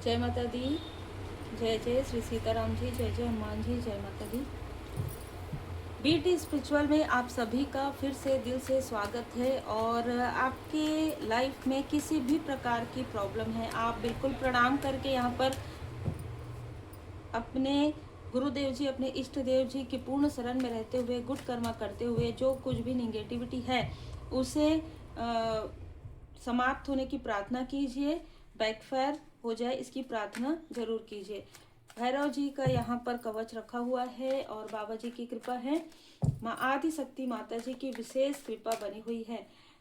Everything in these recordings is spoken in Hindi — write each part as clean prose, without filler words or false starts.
जय माता दी। जय जय श्री सीताराम जी। जय जय हनुमान जी। जय माता दी। बीटी स्पिरिचुअल में आप सभी का फिर से दिल से स्वागत है। और आपके लाइफ में किसी भी प्रकार की प्रॉब्लम है, आप बिल्कुल प्रणाम करके यहाँ पर अपने गुरुदेव जी, अपने इष्ट देव जी की पूर्ण शरण में रहते हुए, गुड कर्मा करते हुए, जो कुछ भी निगेटिविटी है उसे समाप्त होने की प्रार्थना कीजिए। बैकफायर हो जाए इसकी प्रार्थना जरूर कीजिए। भैरव जी का यहाँ पर कवच रखा हुआ है और बाबा जी की कृपा है, माँ आदि शक्ति माता जी की विशेष कृपा बनी हुई है।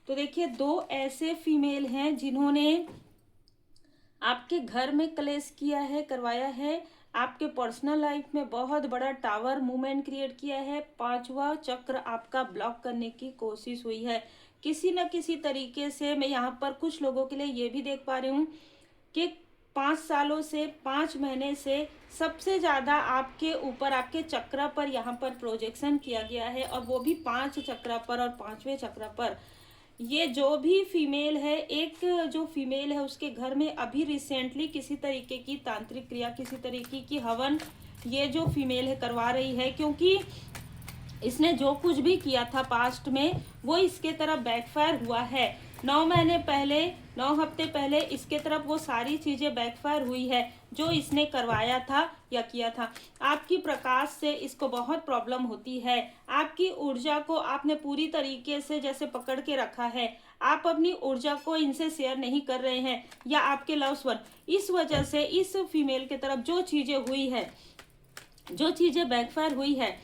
तो देखिए, दो ऐसे फीमेल हैं जिन्होंने आपके घर में क्लेश किया है, करवाया है, आपके पर्सनल लाइफ में बहुत बड़ा टावर मूवमेंट क्रिएट किया है, पांचवा चक्र आपका ब्लॉक करने की कोशिश हुई है किसी न किसी तरीके से। मैं यहाँ पर कुछ लोगों के लिए ये भी देख पा रही हूँ कि 5 सालों से, 5 महीने से सबसे ज्यादा आपके ऊपर, आपके चक्र पर यहाँ पर प्रोजेक्शन किया गया है, और वो भी 5 चक्र पर और 5वें चक्र पर। ये जो भी फीमेल है, एक जो फीमेल है उसके घर में अभी रिसेंटली किसी तरीके की तांत्रिक क्रिया, किसी तरीके की हवन ये जो फीमेल है करवा रही है, क्योंकि इसने जो कुछ भी किया था पास्ट में वो इसके तरफ बैकफायर हुआ है। 9 महीने पहले, 9 हफ्ते पहले इसके तरफ वो सारी चीजें बैकफायर हुई है जो इसने करवाया था या किया था। आपकी प्रकाश से इसको बहुत प्रॉब्लम होती है। आपकी ऊर्जा को आपने पूरी तरीके से जैसे पकड़ के रखा है, आप अपनी ऊर्जा को इनसे शेयर नहीं कर रहे हैं, या आपके लव्स वन, इस वजह से इस फीमेल के तरफ जो चीजें हुई है, जो चीजें बैकफायर हुई है,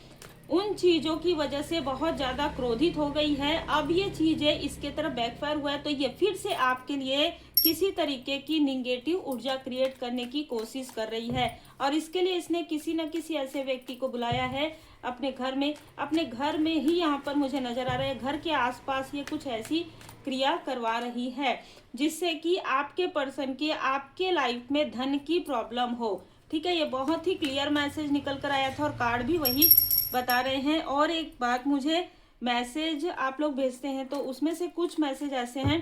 उन चीजों की वजह से बहुत ज्यादा क्रोधित हो गई है। अब ये चीजें इसके तरफ बैकफायर हुआ है तो ये फिर से आपके लिए किसी तरीके की निगेटिव ऊर्जा क्रिएट करने की कोशिश कर रही है, और इसके लिए इसने किसी न किसी ऐसे व्यक्ति को बुलाया है अपने घर में। अपने घर में ही यहाँ पर मुझे नजर आ रहा है, घर के आसपास ये कुछ ऐसी क्रिया करवा रही है जिससे कि आपके पर्सन की, आपके लाइफ में धन की प्रॉब्लम हो। ठीक है, ये बहुत ही क्लियर मैसेज निकल कर आया था और कार्ड भी वही बता रहे हैं। और एक बात, मुझे मैसेज आप लोग भेजते हैं तो उसमें से कुछ मैसेज ऐसे हैं,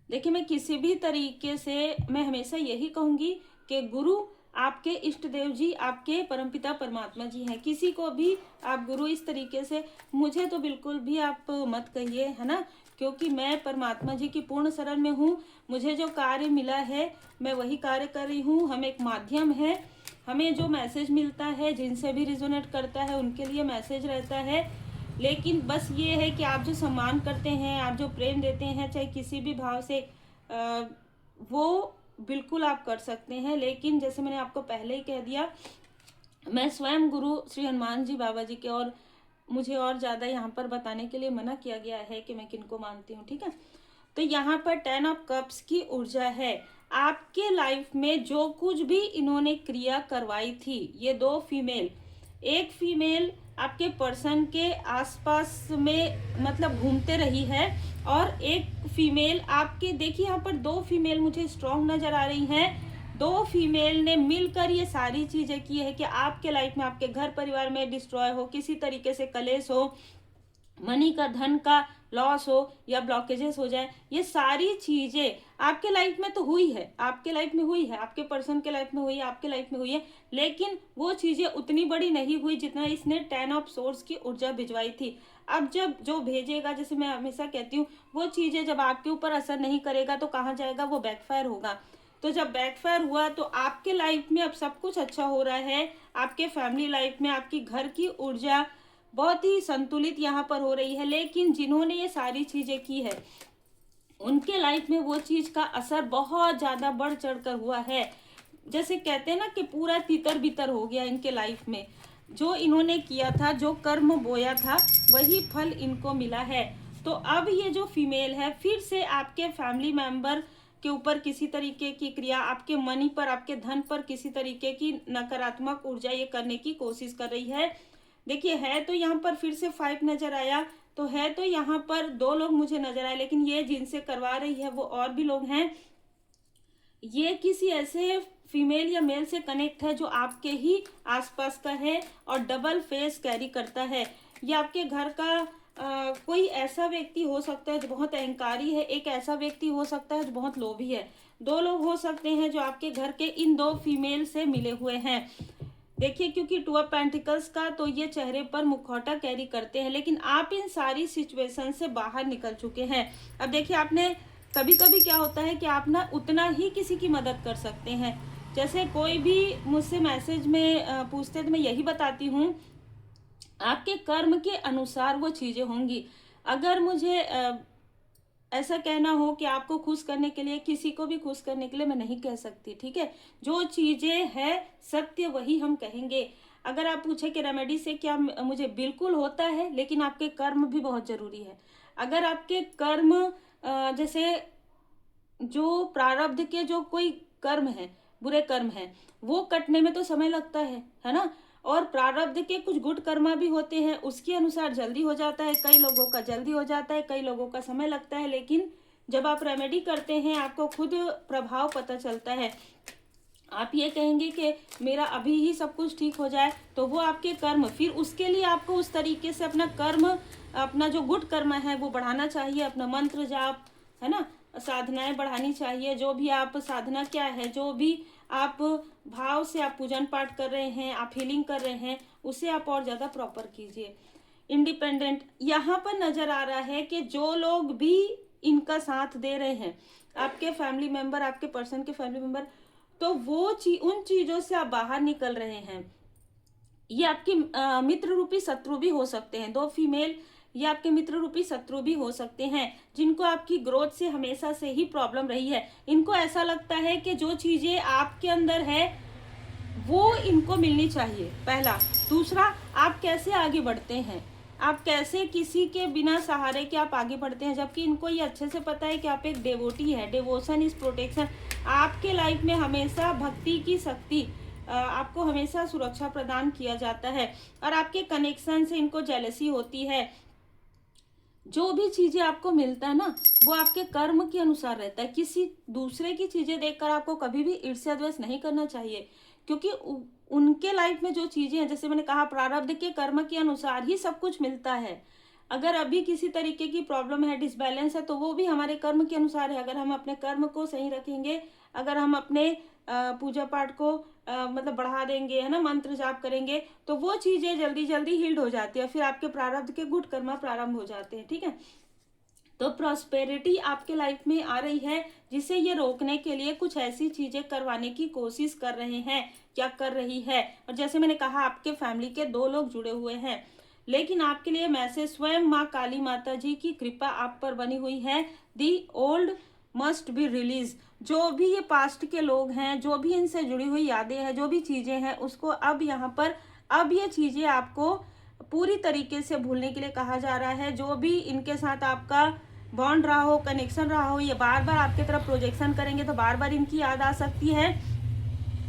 देखिए मैं किसी भी तरीके से, मैं हमेशा यही कहूंगी कि गुरु आपके इष्ट देव जी, आपके परमपिता परमात्मा जी हैं। किसी को भी आप गुरु इस तरीके से, मुझे तो बिल्कुल भी आप मत कहिए, है ना, क्योंकि मैं परमात्मा जी की पूर्ण शरण में हूँ। मुझे जो कार्य मिला है मैं वही कार्य कर रही हूँ। हम एक माध्यम है, हमें जो मैसेज मिलता है, जिनसे भी रिजोनेट करता है उनके लिए मैसेज रहता है। लेकिन बस ये है कि आप जो सम्मान करते हैं, आप जो प्रेम देते हैं, चाहे किसी भी भाव से, वो बिल्कुल आप कर सकते हैं। लेकिन जैसे मैंने आपको पहले ही कह दिया, मैं स्वयं गुरु श्री हनुमान जी बाबा जी के, और मुझे और ज़्यादा यहाँ पर बताने के लिए मना किया गया है कि मैं किनको मानती हूँ। ठीक है, तो यहाँ पर 10 ऑफ कप्स की ऊर्जा है। आपके लाइफ में जो कुछ भी इन्होंने क्रिया करवाई थी, ये दो फीमेल, एक फीमेल आपके पर्सन के आसपास में मतलब घूमते रही है, और एक फीमेल आपके, देखिए यहाँ पर दो फीमेल मुझे स्ट्रॉन्ग नजर आ रही हैं। दो फीमेल ने मिलकर ये सारी चीजें की है कि आपके लाइफ में, आपके घर परिवार में डिस्ट्रॉय हो, किसी तरीके से कलेश हो, मनी का, धन का लॉस हो, या ब्लॉकेजेस हो जाए। ये सारी चीजें आपके लाइफ में तो हुई है, आपके लाइफ में हुई है, आपके पर्सन के लाइफ में हुई है, आपके लाइफ में हुई है, लेकिन वो चीजें उतनी बड़ी नहीं हुई जितना इसने 10 ऑफ सोर्स की ऊर्जा भिजवाई थी। अब जब जो भेजेगा, जैसे मैं हमेशा कहती हूँ, वो चीजें जब आपके ऊपर असर नहीं करेगा तो कहाँ जाएगा, वो बैकफायर होगा। तो जब बैकफायर हुआ तो आपके लाइफ में अब सब कुछ अच्छा हो रहा है, आपके फैमिली लाइफ में आपकी घर की ऊर्जा बहुत ही संतुलित यहाँ पर हो रही है। लेकिन जिन्होंने ये सारी चीजें की है उनके लाइफ में वो चीज का असर बहुत ज्यादा बढ़ चढ़कर हुआ है। जैसे कहते हैं ना कि पूरा तितर बितर हो गया इनके लाइफ में। जो इन्होंने किया था, जो कर्म बोया था, वही फल इनको मिला है। तो अब ये जो फीमेल है फिर से आपके फैमिली मेंबर के ऊपर किसी तरीके की क्रिया, आपके मनी पर, आपके धन पर किसी तरीके की नकारात्मक ऊर्जा ये करने की कोशिश कर रही है। देखिए, है तो यहाँ पर फिर से 5 नजर आया, तो है तो यहाँ पर 2 लोग मुझे नजर आए, लेकिन ये जिनसे करवा रही है वो और भी लोग हैं। ये किसी ऐसे फीमेल या मेल से कनेक्ट है जो आपके ही आसपास का है और डबल फेस कैरी करता है। ये आपके घर का कोई ऐसा व्यक्ति हो सकता है जो बहुत अहंकारी है, एक ऐसा व्यक्ति हो सकता है जो बहुत लोभी है। 2 लोग हो सकते हैं जो आपके घर के इन 2 फीमेल से मिले हुए हैं। देखिए, क्योंकि 2 ऑफ पेंटिकल्स का तो ये चेहरे पर मुखौटा कैरी करते हैं, लेकिन आप इन सारी सिचुएशन से बाहर निकल चुके हैं। अब देखिए, आपने कभी कभी क्या होता है कि आप ना उतना ही किसी की मदद कर सकते हैं। जैसे कोई भी मुझसे मैसेज में पूछते तो मैं यही बताती हूँ, आपके कर्म के अनुसार वो चीजें होंगी। अगर मुझे ऐसा कहना हो कि आपको खुश करने के लिए, किसी को भी खुश करने के लिए मैं नहीं कह सकती, ठीक है। जो चीजें है सत्य वही हम कहेंगे। अगर आप पूछे कि रेमेडी से क्या मुझे बिल्कुल होता है, लेकिन आपके कर्म भी बहुत जरूरी है। अगर आपके कर्म जैसे जो प्रारब्ध के जो कोई कर्म है, बुरे कर्म है, वो कटने में तो समय लगता है ना। और प्रारब्ध के कुछ गुड कर्मा भी होते हैं, उसके अनुसार जल्दी हो जाता है। कई लोगों का जल्दी हो जाता है, कई लोगों का समय लगता है। लेकिन जब आप रेमेडी करते हैं आपको खुद प्रभाव पता चलता है। आप ये कहेंगे कि मेरा अभी ही सब कुछ ठीक हो जाए, तो वो आपके कर्म, फिर उसके लिए आपको उस तरीके से अपना कर्म, अपना जो गुड कर्म है वो बढ़ाना चाहिए। अपना मंत्र जाप, है ना, साधनाएं बढ़ानी चाहिए। जो भी आप साधना क्या है, जो भी आप भाव से आप पूजन पाठ कर रहे हैं, आप हीलिंग कर रहे हैं, उसे आप और ज़्यादा प्रॉपर कीजिए। इंडिपेंडेंट यहाँ पर नजर आ रहा है कि जो लोग भी इनका साथ दे रहे हैं, आपके फैमिली मेंबर, आपके पर्सन के फैमिली मेंबर, तो वो उन चीजों से आप बाहर निकल रहे हैं। ये आपके मित्र रूपी शत्रु भी हो सकते हैं। 2 फीमेल ये आपके मित्र रूपी शत्रु भी हो सकते हैं, जिनको आपकी ग्रोथ से हमेशा से ही प्रॉब्लम रही है। इनको ऐसा लगता है कि जो चीजें आपके अंदर है वो इनको मिलनी चाहिए, पहला। दूसरा, आप कैसे आगे बढ़ते हैं, आप कैसे किसी के बिना सहारे के आप आगे बढ़ते हैं, जबकि इनको ये अच्छे से पता है कि आप एक डेवोटी है। Devotion is protection. आपके लाइफ में हमेशा भक्ति की शक्ति, आपको हमेशा सुरक्षा प्रदान किया जाता है। और आपके कनेक्शन से इनको जेलसी होती है। जो भी चीजें आपको मिलता है ना, वो आपके कर्म के अनुसार रहता है। किसी दूसरे की चीजें देखकर आपको कभी भी ईर्ष्या द्वेष नहीं करना चाहिए, क्योंकि उनके लाइफ में जो चीजें हैं, जैसे मैंने कहा, प्रारब्ध के कर्म के अनुसार ही सब कुछ मिलता है। अगर अभी किसी तरीके की प्रॉब्लम है, डिसबैलेंस है, तो वो भी हमारे कर्म के अनुसार है। अगर हम अपने कर्म को सही रखेंगे, अगर हम अपने पूजा पाठ को मतलब बढ़ा देंगे, है ना, मंत्र जाप करेंगे, तो वो चीजें जल्दी जल्दी हील्ड हो जाती है। फिर आपके प्रारब्ध के गुड कर्म प्रारंभ हो जाते हैं, ठीक है। तो प्रॉस्पेरिटी आपके लाइफ में आ रही है, जिसे ये रोकने के लिए कुछ ऐसी चीजें करवाने की कोशिश कर रहे हैं, क्या कर रही है। और जैसे मैंने कहा, आपके फैमिली के 2 लोग जुड़े हुए हैं। लेकिन आपके लिए मैसेज, स्वयं माँ काली माता जी की कृपा आप पर बनी हुई है। The old must be release. जो भी ये पास्ट के लोग हैं, जो भी इनसे जुड़ी हुई यादें हैं, जो भी चीजें हैं, उसको अब यहाँ पर, अब ये चीजें आपको पूरी तरीके से भूलने के लिए कहा जा रहा है। जो भी इनके साथ आपका बॉन्ड रहा हो, कनेक्शन रहा हो, ये बार बार आपके तरफ प्रोजेक्शन करेंगे तो बार बार इनकी याद आ सकती है।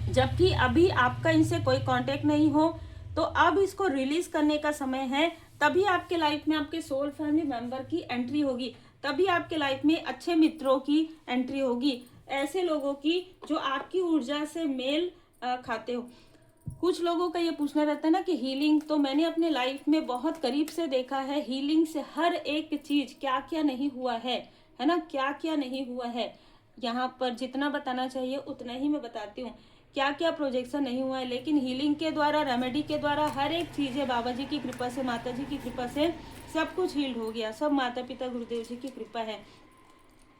जबकि अभी आपका इनसे कोई कांटेक्ट नहीं हो, तो अब इसको रिलीज करने का समय है। तभी आपके लाइफ में आपके सोल फैमिली मेंबर की एंट्री होगी, तभी आपके लाइफ में अच्छे मित्रों की एंट्री होगी, ऐसे लोगों की जो आपकी ऊर्जा से मेल खाते हो। कुछ लोगों का ये पूछना रहता है ना कि हीलिंग, तो मैंने अपने लाइफ में बहुत करीब से देखा है। हीलिंग से हर एक चीज, क्या क्या नहीं हुआ है ना, क्या क्या नहीं हुआ है। यहाँ पर जितना बताना चाहिए उतना ही मैं बताती हूँ, क्या क्या प्रोजेक्शन नहीं हुआ है। लेकिन हीलिंग के द्वारा, रेमेडी के द्वारा हर एक चीज है, बाबा जी की कृपा से, माता जी की कृपा से सब कुछ हील्ड हो गया। सब माता पिता गुरुदेव जी की कृपा है।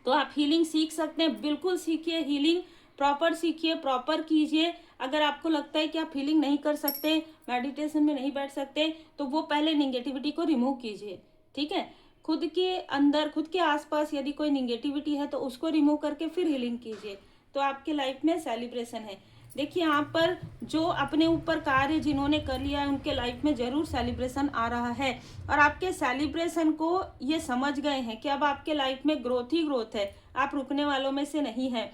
तो आप हीलिंग सीख सकते हैं, बिल्कुल सीखिए। हीलिंग प्रॉपर सीखिए, प्रॉपर कीजिए। अगर आपको लगता है कि आप हीलिंग नहीं कर सकते, मेडिटेशन में नहीं बैठ सकते, तो वो पहले निगेटिविटी को रिमूव कीजिए, ठीक है। खुद के अंदर, खुद के आसपास यदि कोई निगेटिविटी है तो उसको रिमूव करके फिर हीलिंग कीजिए, तो आपके लाइफ में सेलिब्रेशन है। देखिए, यहाँ पर जो अपने ऊपर कार्य जिन्होंने कर लिया है, उनके लाइफ में जरूर सेलिब्रेशन आ रहा है। और आपके सेलिब्रेशन को ये समझ गए हैं कि अब आपके लाइफ में ग्रोथ ही ग्रोथ है, आप रुकने वालों में से नहीं है।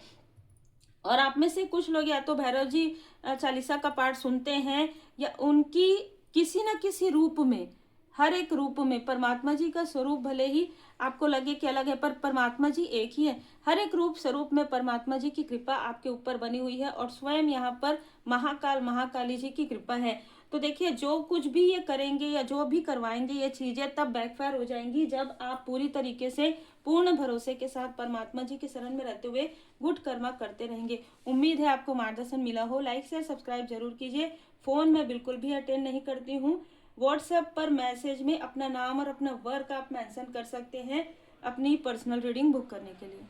और आप में से कुछ लोग या तो भैरव जी चालीसा का पाठ सुनते हैं, या उनकी किसी न किसी रूप में, हर एक रूप में परमात्मा जी का स्वरूप भले ही आपको लगे कि अलग है, पर परमात्मा जी एक ही है। हर एक रूप स्वरूप में परमात्मा जी की कृपा आपके ऊपर बनी हुई है। और स्वयं यहाँ पर महाकाल महाकाली जी की कृपा है। तो देखिए जो कुछ भी ये करेंगे या जो भी करवाएंगे ये चीजें तब बैकफायर हो जाएंगी जब आप पूरी तरीके से पूर्ण भरोसे के साथ परमात्मा जी के शरण में रहते हुए गुड कर्मा करते रहेंगे। उम्मीद है आपको मार्गदर्शन मिला हो। लाइक शेयर सब्सक्राइब जरूर कीजिए। फोन मैं बिल्कुल भी अटेंड नहीं करती हूँ। व्हाट्सएप पर मैसेज में अपना नाम और अपना वर्क आप मेंशन कर सकते हैं अपनी पर्सनल रीडिंग बुक करने के लिए।